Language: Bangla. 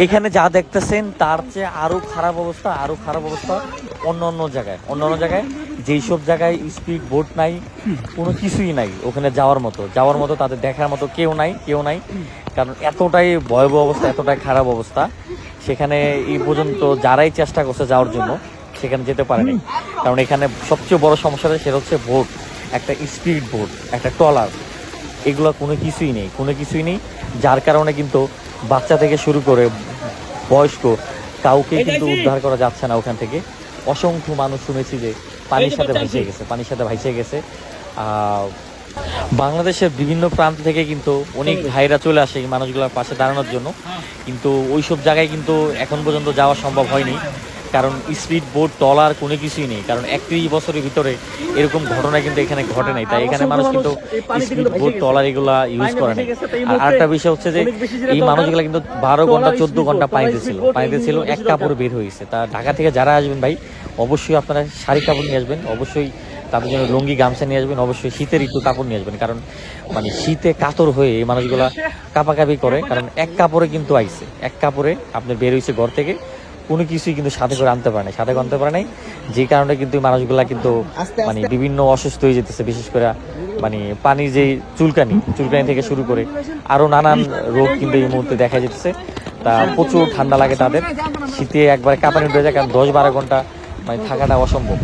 এখানে যা দেখতেছেন তার চেয়ে আরো খারাপ অবস্থা, আরো খারাপ অবস্থা অন্য জায়গায় যেই সব জায়গায় স্পিড বোট নাই, কোনো কিছুই নাই ওখানে যাওয়ার মতো তাদের দেখার মতো কেউ নাই, কারণ এতটাই ভয়াবহ অবস্থা, এতটাই খারাপ অবস্থা। সেখানে এই পর্যন্ত যারাই চেষ্টা করছে যাওয়ার জন্য সেখানে যেতে পারেনি, কারণ এখানে সবচেয়ে বড় সমস্যাটা সেটা হচ্ছে বোট, একটা স্পিড বোট, একটা ট্রলার, এগুলো কোনো কিছুই নেই, যার কারণে কিন্তু বাচ্চা থেকে শুরু করে বয়স্ক কাউকে কিন্তু উদ্ধার করা যাচ্ছে না ওখান থেকে। অসংখ্য মানুষ শুনেছি যে পানির সাথে ভাইসে গেছে। বাংলাদেশের বিভিন্ন প্রান্ত থেকে কিন্তু অনেক ভাইরা চলে আসে এই মানুষগুলোর পাশে দাঁড়ানোর জন্য, কিন্তু ওইসব জায়গায় কিন্তু এখন পর্যন্ত যাওয়া সম্ভব হয়নি, কারণ স্পিড বোট ট্রলার কোনো কিছুই নেই, কারণ 31 বছরের ভিতরে এরকম ঘটনা কিন্তু এখানে ঘটে নাই। তাই এখানে মানুষ কিন্তু স্পিড বোট ট্রলার এগুলা ইউজ করে নাই। আর আরেকটা বিষয় হচ্ছে যে এই মানুষগুলা কিন্তু 12 ঘন্টা 14 ঘন্টা পানিতে ছিল, এক কাপড় বের হয়েছে। তা ঢাকা থেকে যারা আসবেন ভাই, অবশ্যই আপনারা শাড়ি কাপড় নিয়ে আসবেন, অবশ্যই তাদের জন্য লুঙ্গি গামছা নিয়ে আসবেন, অবশ্যই শীতের একটু কাপড় নিয়ে আসবেন, কারণ মানে শীতে কাতর হয়ে এই মানুষগুলা কাঁপাকাঁপি করে, কারণ এক কাপড়ে কিন্তু আইছে, এক কাপড়ে আপনার বের হয়েছে ঘর থেকে, কোনো কিছুই কিন্তু সাথে করে আনতে পারে নাই, যে কারণে কিন্তু মানুষগুলা কিন্তু মানে বিভিন্ন অসুস্থ হয়ে যেতেছে, বিশেষ করে মানে পানির যে চুলকানি থেকে শুরু করে আরো নানান রোগ কিন্তু এই মুহূর্তে দেখা যেতেছে। তা প্রচুর ঠান্ডা লাগে তাদের, শীতে একবার কাঁপানি উঠে যায়, কারণ 10-12 ঘন্টা মানে থাকাটা অসম্ভব।